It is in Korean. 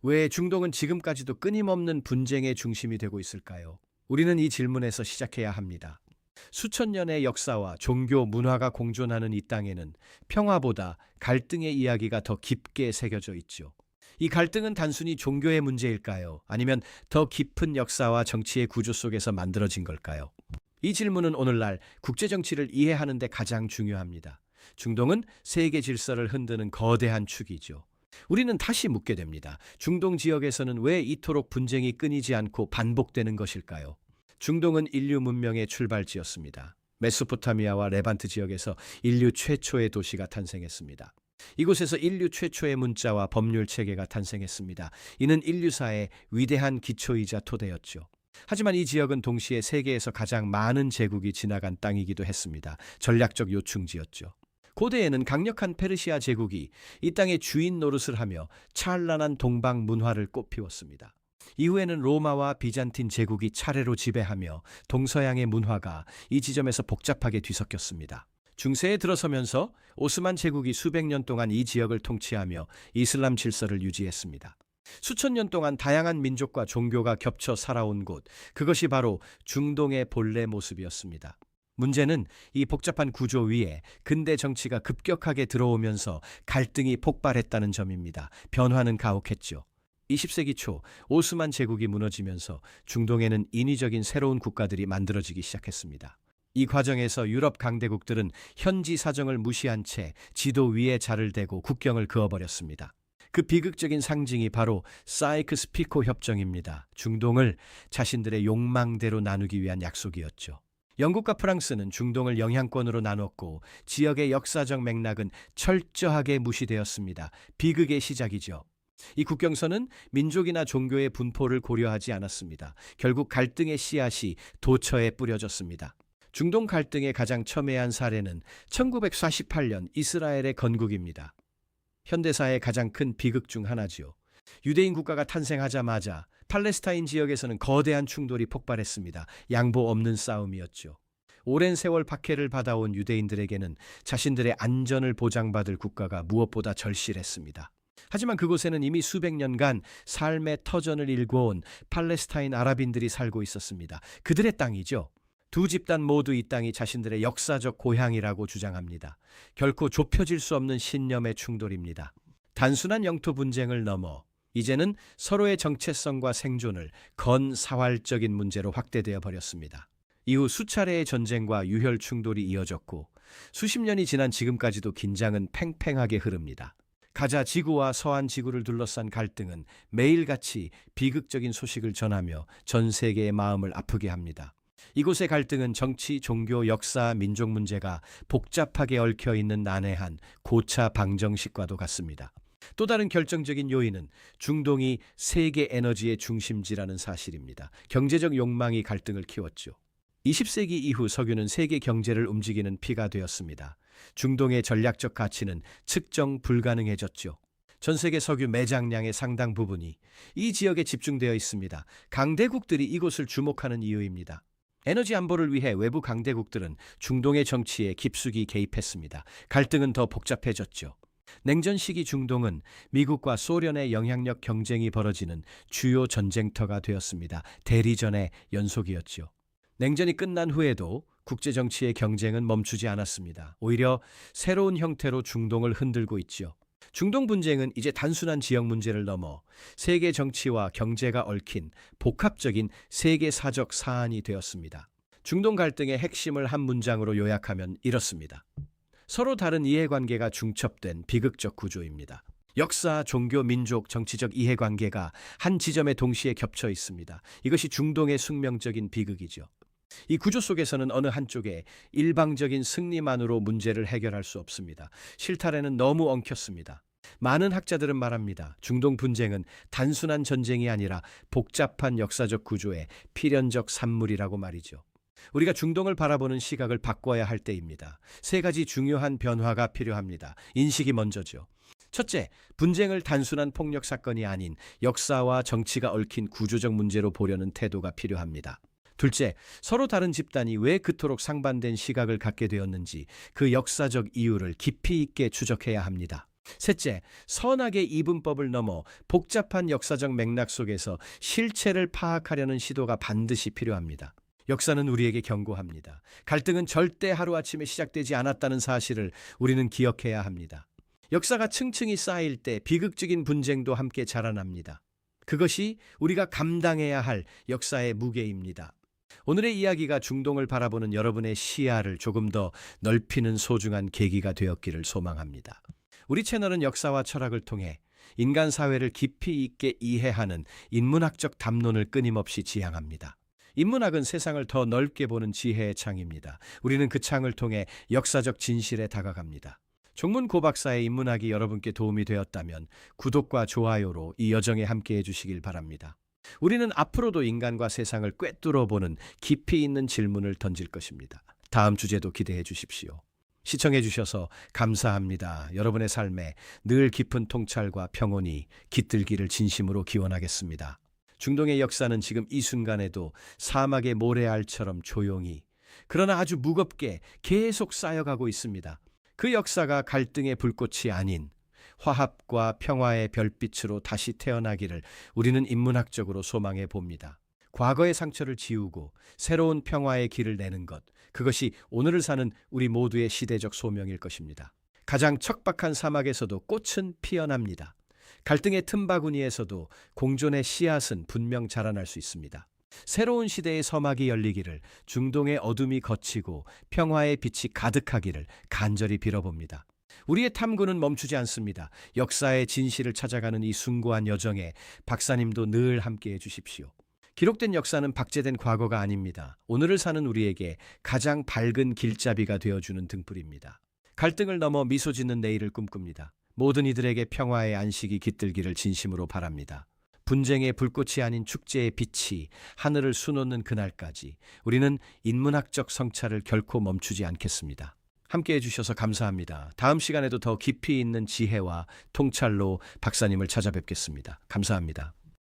왜 중동은 지금까지도 끊임없는 분쟁의 중심이 되고 있을까요? 우리는 이 질문에서 시작해야 합니다. 수천 년의 역사와 종교 문화가 공존하는 이 땅에는 평화보다 갈등의 이야기가 더 깊게 새겨져 있죠. 이 갈등은 단순히 종교의 문제일까요? 아니면 더 깊은 역사와 정치의 구조 속에서 만들어진 걸까요? 이 질문은 오늘날 국제 정치를 이해하는 데 가장 중요합니다. 중동은 세계 질서를 흔드는 거대한 축이죠. 우리는 다시 묻게 됩니다. 중동 지역에서는 왜 이토록 분쟁이 끊이지 않고 반복되는 것일까요? 중동은 인류 문명의 출발지였습니다. 메소포타미아와 레반트 지역에서 인류 최초의 도시가 탄생했습니다. 이곳에서 인류 최초의 문자와 법률 체계가 탄생했습니다. 이는 인류사의 위대한 기초이자 토대였죠. 하지만 이 지역은 동시에 세계에서 가장 많은 제국이 지나간 땅이기도 했습니다. 전략적 요충지였죠. 고대에는 강력한 페르시아 제국이 이 땅의 주인 노릇을 하며 찬란한 동방 문화를 꽃피웠습니다. 이후에는 로마와 비잔틴 제국이 차례로 지배하며 동서양의 문화가 이 지점에서 복잡하게 뒤섞였습니다. 중세에 들어서면서 오스만 제국이 수백 년 동안 이 지역을 통치하며 이슬람 질서를 유지했습니다. 수천 년 동안 다양한 민족과 종교가 겹쳐 살아온 곳, 그것이 바로 중동의 본래 모습이었습니다. 문제는 이 복잡한 구조 위에 근대 정치가 급격하게 들어오면서 갈등이 폭발했다는 점입니다. 변화는 가혹했죠. 20세기 초 오스만 제국이 무너지면서 중동에는 인위적인 새로운 국가들이 만들어지기 시작했습니다. 이 과정에서 유럽 강대국들은 현지 사정을 무시한 채 지도 위에 자를 대고 국경을 그어버렸습니다. 그 비극적인 상징이 바로 사이크스-피코 협정입니다. 중동을 자신들의 욕망대로 나누기 위한 약속이었죠. 영국과 프랑스는 중동을 영향권으로 나눴고 지역의 역사적 맥락은 철저하게 무시되었습니다. 비극의 시작이죠. 이 국경선은 민족이나 종교의 분포를 고려하지 않았습니다. 결국 갈등의 씨앗이 도처에 뿌려졌습니다. 중동 갈등의 가장 첨예한 사례는 1948년 이스라엘의 건국입니다. 현대사의 가장 큰 비극 중 하나지요. 유대인 국가가 탄생하자마자 팔레스타인 지역에서는 거대한 충돌이 폭발했습니다. 양보 없는 싸움이었죠. 오랜 세월 박해를 받아온 유대인들에게는 자신들의 안전을 보장받을 국가가 무엇보다 절실했습니다. 하지만 그곳에는 이미 수백 년간 삶의 터전을 일궈온 팔레스타인 아랍인들이 살고 있었습니다. 그들의 땅이죠. 두 집단 모두 이 땅이 자신들의 역사적 고향이라고 주장합니다. 결코 좁혀질 수 없는 신념의 충돌입니다. 단순한 영토 분쟁을 넘어 이제는 서로의 정체성과 생존을 건사활적인 문제로 확대되어 버렸습니다. 이후 수차례의 전쟁과 유혈 충돌이 이어졌고 수십 년이 지난 지금까지도 긴장은 팽팽하게 흐릅니다. 가자 지구와 서한 지구를 둘러싼 갈등은 매일같이 비극적인 소식을 전하며 전 세계의 마음을 아프게 합니다. 이곳의 갈등은 정치, 종교, 역사, 민족 문제가 복잡하게 얽혀 있는 난해한 고차 방정식과도 같습니다. 또 다른 결정적인 요인은 중동이 세계 에너지의 중심지라는 사실입니다. 경제적 욕망이 갈등을 키웠죠. 20세기 이후 석유는 세계 경제를 움직이는 피가 되었습니다. 중동의 전략적 가치는 측정 불가능해졌죠. 전 세계 석유 매장량의 상당 부분이 이 지역에 집중되어 있습니다. 강대국들이 이곳을 주목하는 이유입니다. 에너지 안보를 위해 외부 강대국들은 중동의 정치에 깊숙이 개입했습니다. 갈등은 더 복잡해졌죠. 냉전 시기 중동은 미국과 소련의 영향력 경쟁이 벌어지는 주요 전쟁터가 되었습니다. 대리전의 연속이었죠. 냉전이 끝난 후에도 국제 정치의 경쟁은 멈추지 않았습니다. 오히려 새로운 형태로 중동을 흔들고 있죠. 중동 분쟁은 이제 단순한 지역 문제를 넘어 세계 정치와 경제가 얽힌 복합적인 세계사적 사안이 되었습니다. 중동 갈등의 핵심을 한 문장으로 요약하면 이렇습니다. 서로 다른 이해관계가 중첩된 비극적 구조입니다. 역사, 종교, 민족, 정치적 이해관계가 한 지점에 동시에 겹쳐 있습니다. 이것이 중동의 숙명적인 비극이죠. 이 구조 속에서는 어느 한쪽에 일방적인 승리만으로 문제를 해결할 수 없습니다. 실타래는 너무 엉켰습니다. 많은 학자들은 말합니다. 중동 분쟁은 단순한 전쟁이 아니라 복잡한 역사적 구조의 필연적 산물이라고 말이죠. 우리가 중동을 바라보는 시각을 바꿔야 할 때입니다. 세 가지 중요한 변화가 필요합니다. 인식이 먼저죠. 첫째, 분쟁을 단순한 폭력 사건이 아닌 역사와 정치가 얽힌 구조적 문제로 보려는 태도가 필요합니다. 둘째, 서로 다른 집단이 왜 그토록 상반된 시각을 갖게 되었는지 그 역사적 이유를 깊이 있게 추적해야 합니다. 셋째, 선악의 이분법을 넘어 복잡한 역사적 맥락 속에서 실체를 파악하려는 시도가 반드시 필요합니다. 역사는 우리에게 경고합니다. 갈등은 절대 하루아침에 시작되지 않았다는 사실을 우리는 기억해야 합니다. 역사가 층층이 쌓일 때 비극적인 분쟁도 함께 자라납니다. 그것이 우리가 감당해야 할 역사의 무게입니다. 오늘의 이야기가 중동을 바라보는 여러분의 시야를 조금 더 넓히는 소중한 계기가 되었기를 소망합니다. 우리 채널은 역사와 철학을 통해 인간 사회를 깊이 있게 이해하는 인문학적 담론을 끊임없이 지향합니다. 인문학은 세상을 더 넓게 보는 지혜의 창입니다. 우리는 그 창을 통해 역사적 진실에 다가갑니다. 종문 고 박사의 인문학이 여러분께 도움이 되었다면 구독과 좋아요로 이 여정에 함께해 주시길 바랍니다. 우리는 앞으로도 인간과 세상을 꿰뚫어 보는 깊이 있는 질문을 던질 것입니다. 다음 주제도 기대해 주십시오. 시청해 주셔서 감사합니다. 여러분의 삶에 늘 깊은 통찰과 평온이 깃들기를 진심으로 기원하겠습니다. 중동의 역사는 지금 이 순간에도 사막의 모래알처럼 조용히, 그러나 아주 무겁게 계속 쌓여가고 있습니다. 그 역사가 갈등의 불꽃이 아닌 화합과 평화의 별빛으로 다시 태어나기를 우리는 인문학적으로 소망해 봅니다. 과거의 상처를 지우고 새로운 평화의 길을 내는 것, 그것이 오늘을 사는 우리 모두의 시대적 소명일 것입니다. 가장 척박한 사막에서도 꽃은 피어납니다. 갈등의 틈바구니에서도 공존의 씨앗은 분명 자라날 수 있습니다. 새로운 시대의 서막이 열리기를, 중동의 어둠이 걷히고 평화의 빛이 가득하기를 간절히 빌어봅니다. 우리의 탐구는 멈추지 않습니다. 역사의 진실을 찾아가는 이 숭고한 여정에 박사님도 늘 함께해 주십시오. 기록된 역사는 박제된 과거가 아닙니다. 오늘을 사는 우리에게 가장 밝은 길잡이가 되어주는 등불입니다. 갈등을 넘어 미소 짓는 내일을 꿈꿉니다. 모든 이들에게 평화의 안식이 깃들기를 진심으로 바랍니다. 분쟁의 불꽃이 아닌 축제의 빛이 하늘을 수놓는 그날까지 우리는 인문학적 성찰을 결코 멈추지 않겠습니다. 함께해 주셔서 감사합니다. 다음 시간에도 더 깊이 있는 지혜와 통찰로 박사님을 찾아뵙겠습니다. 감사합니다.